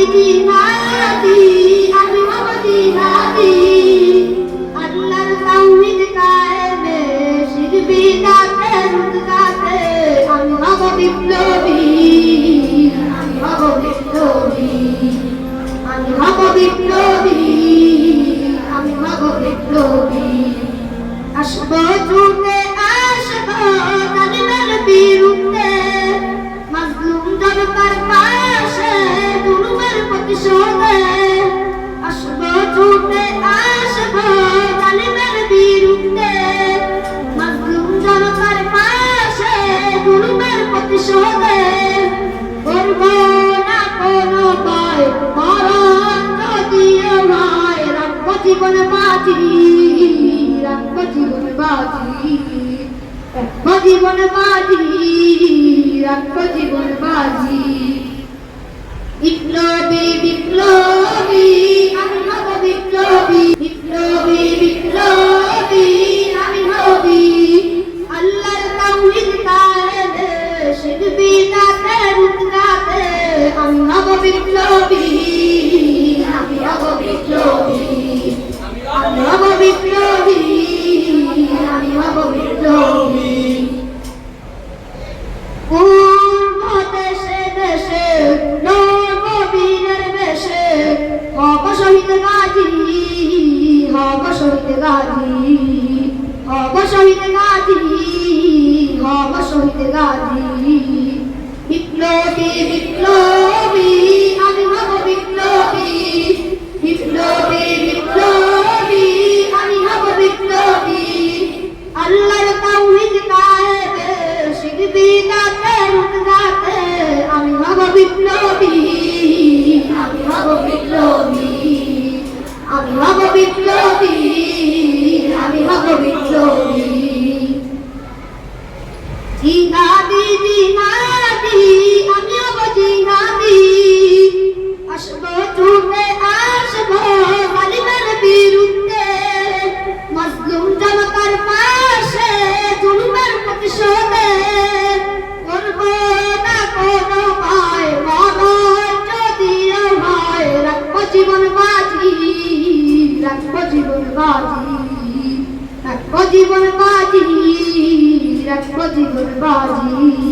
জিহাদি আমি হব জিহাদি আল্লাহর তাওহীদ কায়েমে শির বিদাতে রুদগাতে আমি হব বিপ্লবী আমি হব বিপ্লবী আমি হব বিপ্লবী আমি হব বিপ্লবী আসবো ছুটে আসবো জালিমের বিরুদ্ধে মাজলুম জনতার পাশে জুলুমের প্রতিশোধে আসবো ছুটে আসবো জালিমের বিরুদ্ধে মাজলুম জনতার পাশে জুলুমের প্রতিশোধে করব না কোনো ভয় মরণ যদিও হয় রাখবো জীবন বাজি রাখবো জীবন বাজি রাখবো জীবন বাজি রাখবো জীবন বাজি বিপ্লবী বিপ্লবী আমি হব বিপ্লবী বিপ্লবী বিপ্লবী আমি হবি আল্লাহর তাওহীদ কায়েমে শির বিদাতে রুদগাতে আমি হব বিপ্লবী আমি হব বিপ্লবী আমি হব বিপ্লবী আমি হব বিপ্লবী পূর্ব দেশে দেশে নববীরের বেশে হব শহীদ গাজী হব শহীদ গাজী হব শহীদ গাজী হব শহীদ গাজী বিপ্লবী বিপ্লবী আমি হব বিপ্লবী বিপ্লবী বিপ্লবী আমি হব বিপ্লবী আল্লাহর তাওহীদ কায়েমে শির বিদাতে রুদগাতে আমি হব বিপ্লবী আমি হব বিপ্লবী আমি হব বিপ্লবী আমি হব বিপ্লবী জিহাদি জিহাদি আমি হব জিহাদি আসবো ছুটে আসবো জালিমের বিরুদ্ধে মাজলুম জনতার পাশে জুলুমের প্রতিশোধে করব না কোনো ভয় মরণ যদিও হয় রাখবো জীবন বাজি রাখবো জীবন বাজি রাখবো জীবন বাজি রাখবো জীবন বাজি